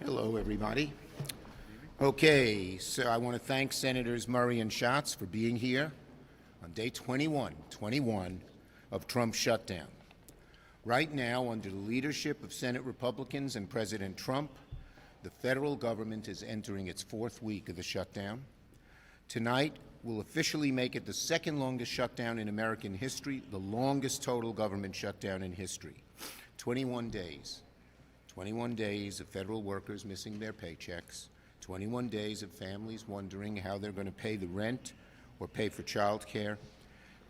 Hello, everybody. Okay, so I want to thank Senators Murray and Schatz for being here on day 21 of Trump's shutdown. Right now, under the leadership of Senate Republicans and President Trump, the federal government is entering its fourth week of the shutdown. Tonight, we'll officially make it the second longest shutdown in American history, the longest total government shutdown in history. 21 days. 21 days of federal workers missing their paychecks, 21 days of families wondering how they're going to pay the rent or pay for child care,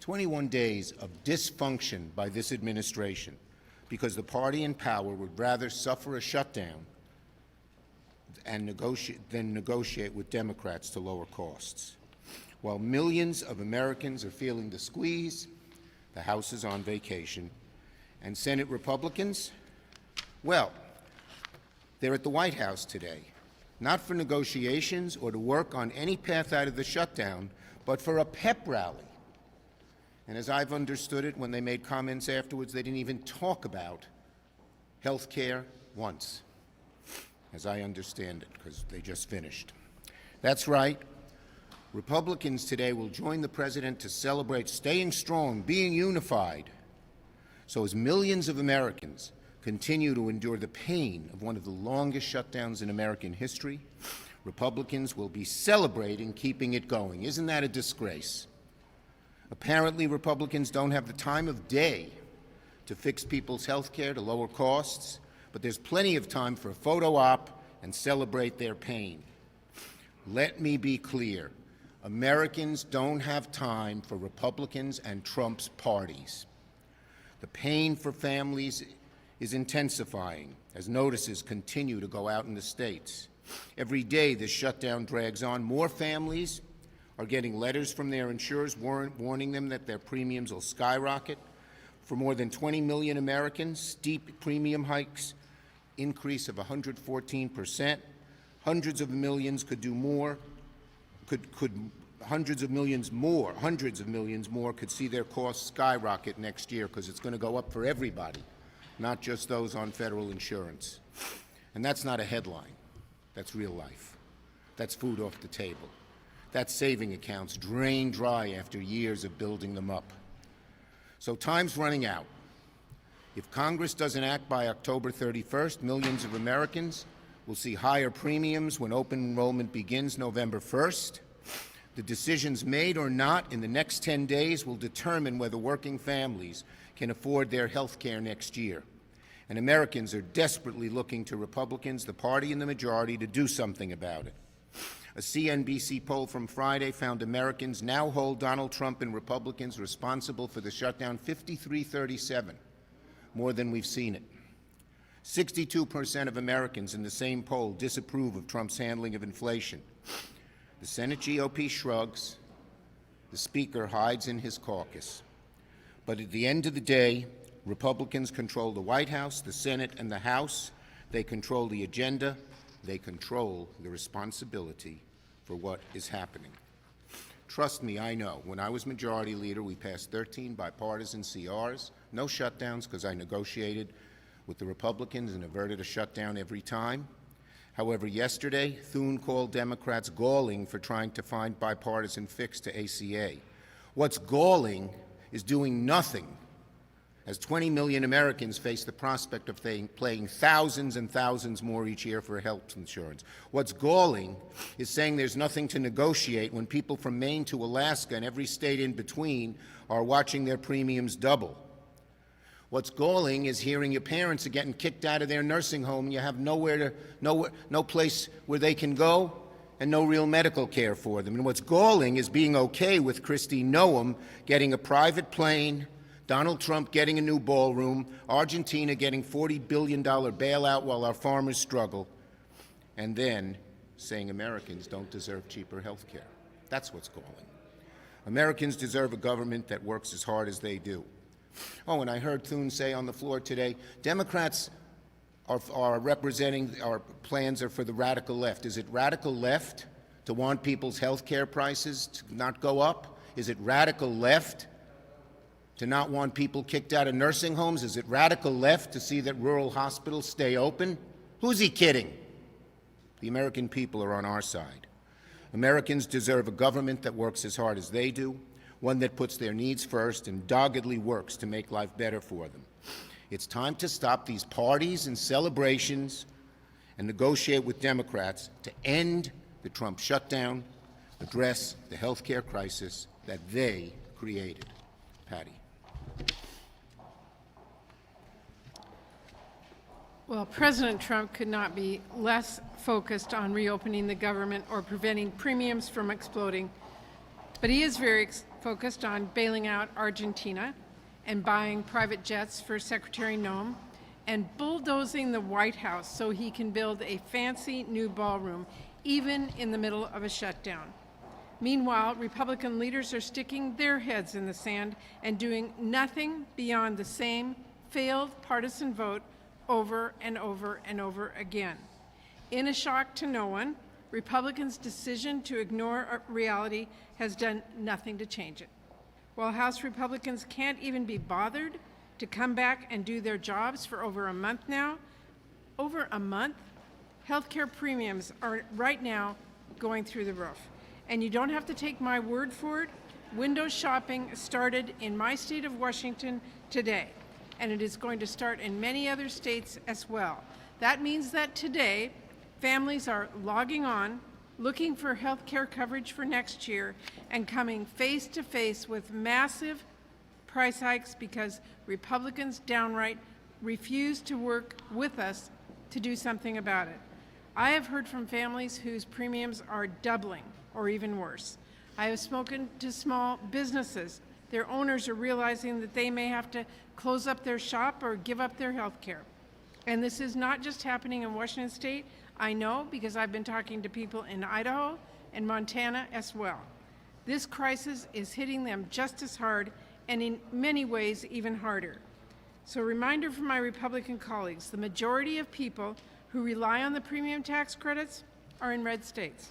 21 days of dysfunction by this administration because the party in power would rather suffer a shutdown and negotiate with Democrats to lower costs. While millions of Americans are feeling the squeeze, the House is on vacation, and Senate Republicans, well, they're at the White House today, not for negotiations or to work on any path out of the shutdown, but for a pep rally. And as I've understood it, when they made comments afterwards, they didn't even talk about health care once, as I understand it, because they just finished. That's right. Republicans today will join the president to celebrate staying strong, being unified. So as millions of Americans continue to endure the pain of one of the longest shutdowns in American history, Republicans will be celebrating keeping it going. Isn't that a disgrace? Apparently, Republicans don't have the time of day to fix people's health care, to lower costs, but there's plenty of time for a photo op and celebrate their pain. Let me be clear. Americans don't have time for Republicans and Trump's parties. The pain for families is intensifying as notices continue to go out in the states. Every day this shutdown drags on. More families are getting letters from their insurers warning them that their premiums will skyrocket. For more than 20 million Americans, steep premium hikes, increase of 114%. Hundreds of millions could do more, hundreds of millions more could see their costs skyrocket next year because it's going to go up for everybody, not just those on federal insurance. And that's not a headline. That's real life. That's food off the table. That's saving accounts drained dry after years of building them up. So time's running out. If Congress doesn't act by October 31st, millions of Americans will see higher premiums when open enrollment begins November 1st. The decisions made or not in the next 10 days will determine whether working families can afford their health care next year. And Americans are desperately looking to Republicans, the party in the majority, to do something about it. A CNBC poll from Friday found Americans now hold Donald Trump and Republicans responsible for the shutdown 53-37, more than we've seen it. 62% of Americans in the same poll disapprove of Trump's handling of inflation. The Senate GOP shrugs. The Speaker hides in his caucus. But at the end of the day, Republicans control the White House, the Senate, and the House. They control the agenda. They control the responsibility for what is happening. Trust me, I know. When I was Majority Leader, we passed 13 bipartisan CRs, no shutdowns because I negotiated with the Republicans and averted a shutdown every time. However, yesterday, Thune called Democrats galling for trying to find bipartisan fix to ACA. What's galling is doing nothing as 20 million Americans face the prospect of paying thousands and thousands more each year for health insurance. What's galling is saying there's nothing to negotiate when people from Maine to Alaska and every state in between are watching their premiums double. What's galling is hearing your parents are getting kicked out of their nursing home and you have no place where they can go and no real medical care for them. And what's galling is being okay with Kristi Noem getting a private plane, Donald Trump getting a new ballroom, Argentina getting $40 billion bailout while our farmers struggle, and then saying Americans don't deserve cheaper health care. That's what's galling. Americans deserve a government that works as hard as they do. Oh, and I heard Thune say on the floor today, Democrats are representing, our plans are for the radical left. Is it radical left to want people's health care prices to not go up? Is it radical left to not want people kicked out of nursing homes? Is it radical left to see that rural hospitals stay open? Who's he kidding? The American people are on our side. Americans deserve a government that works as hard as they do, one that puts their needs first and doggedly works to make life better for them. It's time to stop these parties and celebrations and negotiate with Democrats to end the Trump shutdown, address the health care crisis that they created. Patty. Well, President Trump could not be less focused on reopening the government or preventing premiums from exploding, but he is very focused on bailing out Argentina and buying private jets for Secretary Noem and bulldozing the White House so he can build a fancy new ballroom, even in the middle of a shutdown. Meanwhile, Republican leaders are sticking their heads in the sand and doing nothing beyond the same failed partisan vote over and over and over again. In a shock to no one, Republicans' decision to ignore reality has done nothing to change it. While House Republicans can't even be bothered to come back and do their jobs for over a month now, healthcare premiums are right now going through the roof. And you don't have to take my word for it. Window shopping started in my state of Washington today, and it is going to start in many other states as well. That means that today, families are logging on, looking for health care coverage for next year, and coming face to face with massive price hikes because Republicans downright refuse to work with us to do something about it. I have heard from families whose premiums are doubling or even worse. I have spoken to small businesses. Their owners are realizing that they may have to close up their shop or give up their health care. And this is not just happening in Washington State. I know because I've been talking to people in Idaho and Montana as well. This crisis is hitting them just as hard and in many ways even harder. So a reminder from my Republican colleagues, the majority of people who rely on the premium tax credits are in red states.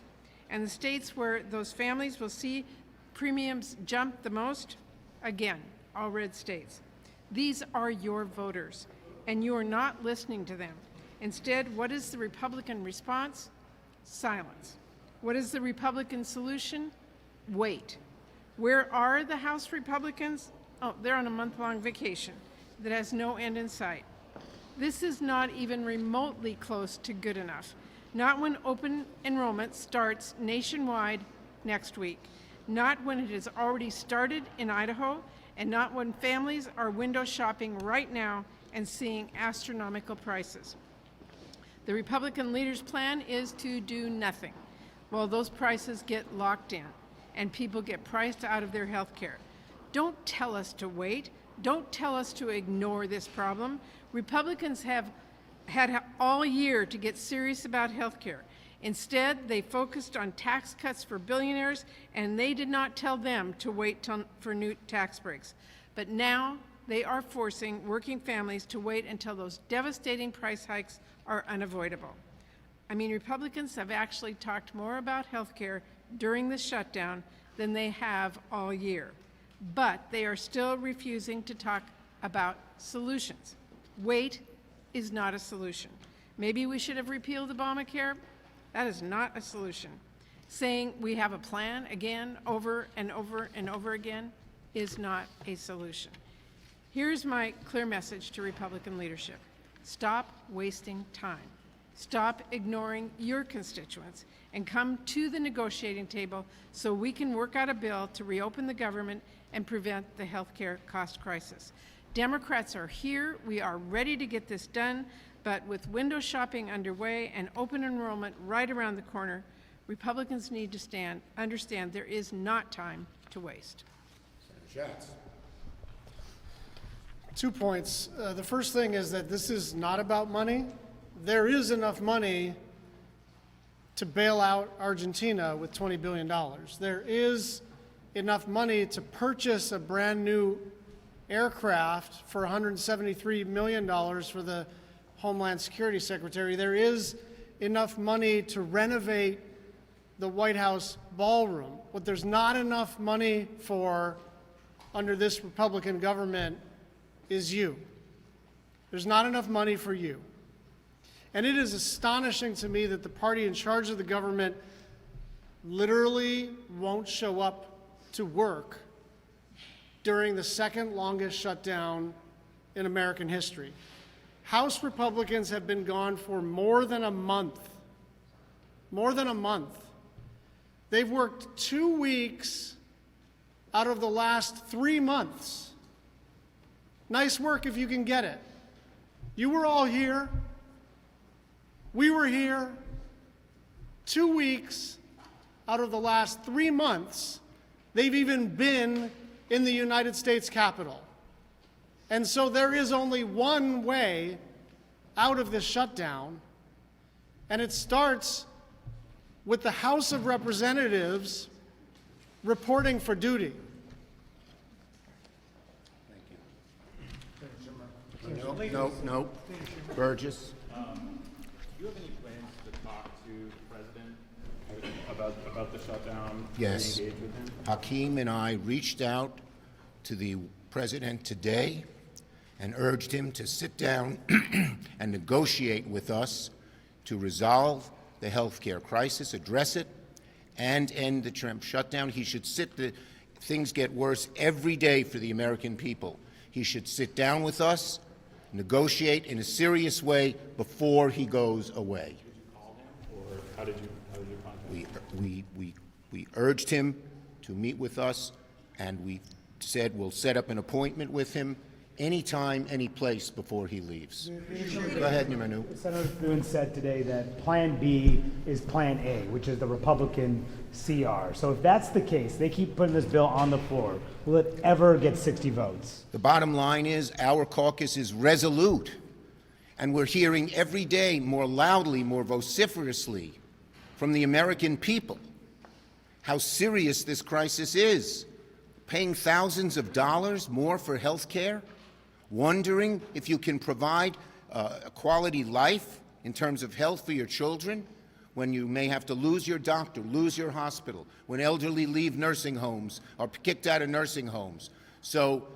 And the states where those families will see premiums jump the most, again, all red states. These are your voters, and you are not listening to them. Instead, what is the Republican response? Silence. What is the Republican solution? Wait. Where are the House Republicans? Oh, they're on a month-long vacation that has no end in sight. This is not even remotely close to good enough. Not when open enrollment starts nationwide next week. Not when it has already started in Idaho, and not when families are window shopping right now and seeing astronomical prices. The Republican leader's plan is to do nothing while those prices get locked in and people get priced out of their health care. Don't tell us to wait. Don't tell us to ignore this problem. Republicans have had all year to get serious about health care. Instead, they focused on tax cuts for billionaires, and they did not tell them to wait for new tax breaks. But now they are forcing working families to wait until those devastating price hikes are unavoidable. I mean, Republicans have actually talked more about health care during the shutdown than they have all year. But they are still refusing to talk about solutions. Wait is not a solution. Maybe we should have repealed Obamacare. That is not a solution. Saying we have a plan again, over and over and over again, is not a solution. Here's my clear message to Republican leadership. Stop wasting time. Stop ignoring your constituents and come to the negotiating table so we can work out a bill to reopen the government and prevent the healthcare cost crisis. Democrats are here. We are ready to get this done, but with window shopping underway and open enrollment right around the corner, Republicans need to understand there is not time to waste. Senator Schatz. 2 points. The first thing is that this is not about money. There is enough money to bail out Argentina with $20 billion. There is enough money to purchase a brand new aircraft for $173 million for the Homeland Security Secretary. There is enough money to renovate the White House ballroom. What there's not enough money for under this Republican government is you. There's not enough money for you. And it is astonishing to me that the party in charge of the government literally won't show up to work during the second longest shutdown in American history. House Republicans have been gone for more than a month. More than a month. They've worked 2 weeks out of the last 3 months. Nice work if you can get it. You were all here. We were here. 2 weeks out of the last 3 months, they've even been in the United States Capitol. And so there is only one way out of this shutdown, and it starts with the House of Representatives reporting for duty. No. Burgess? Do you have any plans to talk to the president about the shutdown? Yes. Engage with him? Hakeem and I reached out to the president today and urged him to sit down and negotiate with us to resolve the health care crisis, address it, and end the Trump shutdown. He should things get worse every day for the American people. He should sit down with us, negotiate in a serious way before he goes away. Did you call him, or how did you contact him? We urged him to meet with us, and we said we'll set up an appointment with him anytime, any place before he leaves. Go ahead, Manu. Senator Thune said today that Plan B is Plan A, which is the Republican CR. So if that's the case, they keep putting this bill on the floor. Will it ever get 60 votes? The bottom line is our caucus is resolute, and we're hearing every day more loudly, more vociferously from the American people how serious this crisis is. Paying thousands of dollars more for health care, wondering if you can provide a quality life in terms of health for your children when you may have to lose your doctor, lose your hospital, when elderly leave nursing homes or kicked out of nursing homes. So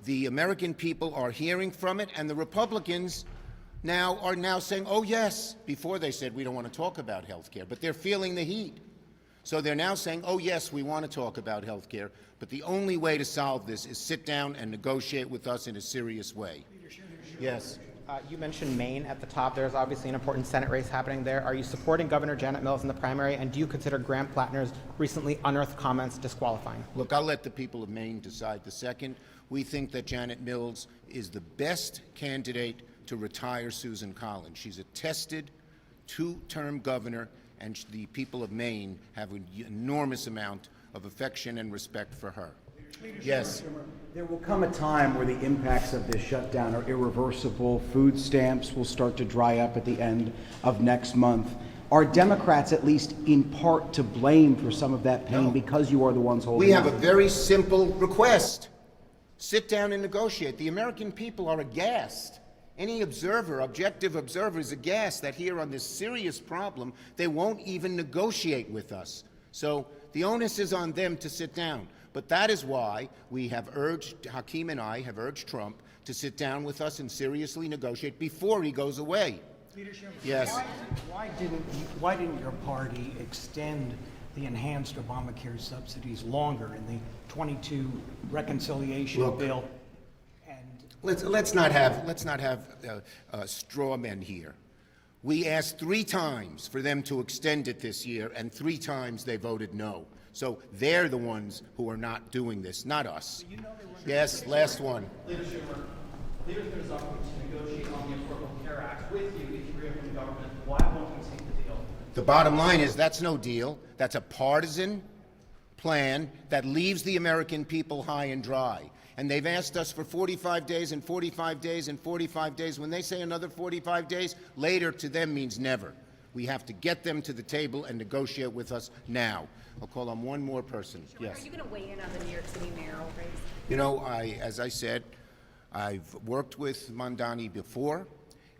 the American people are hearing from it, and the Republicans are now saying, oh yes, before they said we don't want to talk about health care, but they're feeling the heat. So they're now saying, oh yes, we want to talk about health care, but the only way to solve this is sit down and negotiate with us in a serious way. Yes. You mentioned Maine at the top. There's obviously an important Senate race happening there. Are you supporting Governor Janet Mills in the primary, and do you consider Graham Plattner's recently unearthed comments disqualifying? Look, I'll let the people of Maine decide the second. We think that Janet Mills is the best candidate to retire Susan Collins. She's a tested two-term governor, and the people of Maine have an enormous amount of affection and respect for her. Yes. There will come a time where the impacts of this shutdown are irreversible. Food stamps will start to dry up at the end of next month. Are Democrats at least in part to blame for some of that pain because you are the ones holding We have on? a very simple request. Sit down and negotiate. The American people are aghast. Any observer, objective observer, is aghast that here on this serious problem, they won't even negotiate with us. So the onus is on them to sit down. But that is why we have urged, Hakeem and I have urged Trump to sit down with us and seriously negotiate before he goes away. Yes. Why didn't your party extend the enhanced Obamacare subsidies longer in the 22 reconciliation bill? And Let's not have straw men here. We asked 3 times for them to extend it this year, and 3 times they voted no. So they're the ones who are not doing this, not us. Yes, last one. Leader Schumer, leaders going to offer to negotiate on the Affordable Care Act with you if you reopen the government. Why won't you take the deal? The bottom line is that's no deal. That's a partisan plan that leaves the American people high and dry. And they've asked us for 45 days and 45 days and 45 days. When they say another 45 days, later to them means never. We have to get them to the table and negotiate with us now. I'll call on one more person. Yes. Are you going to weigh in on the New York City mayoral race? You know, as I said, I've worked with Mondani before,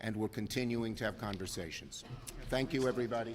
and we're continuing to have conversations. Thank you, everybody.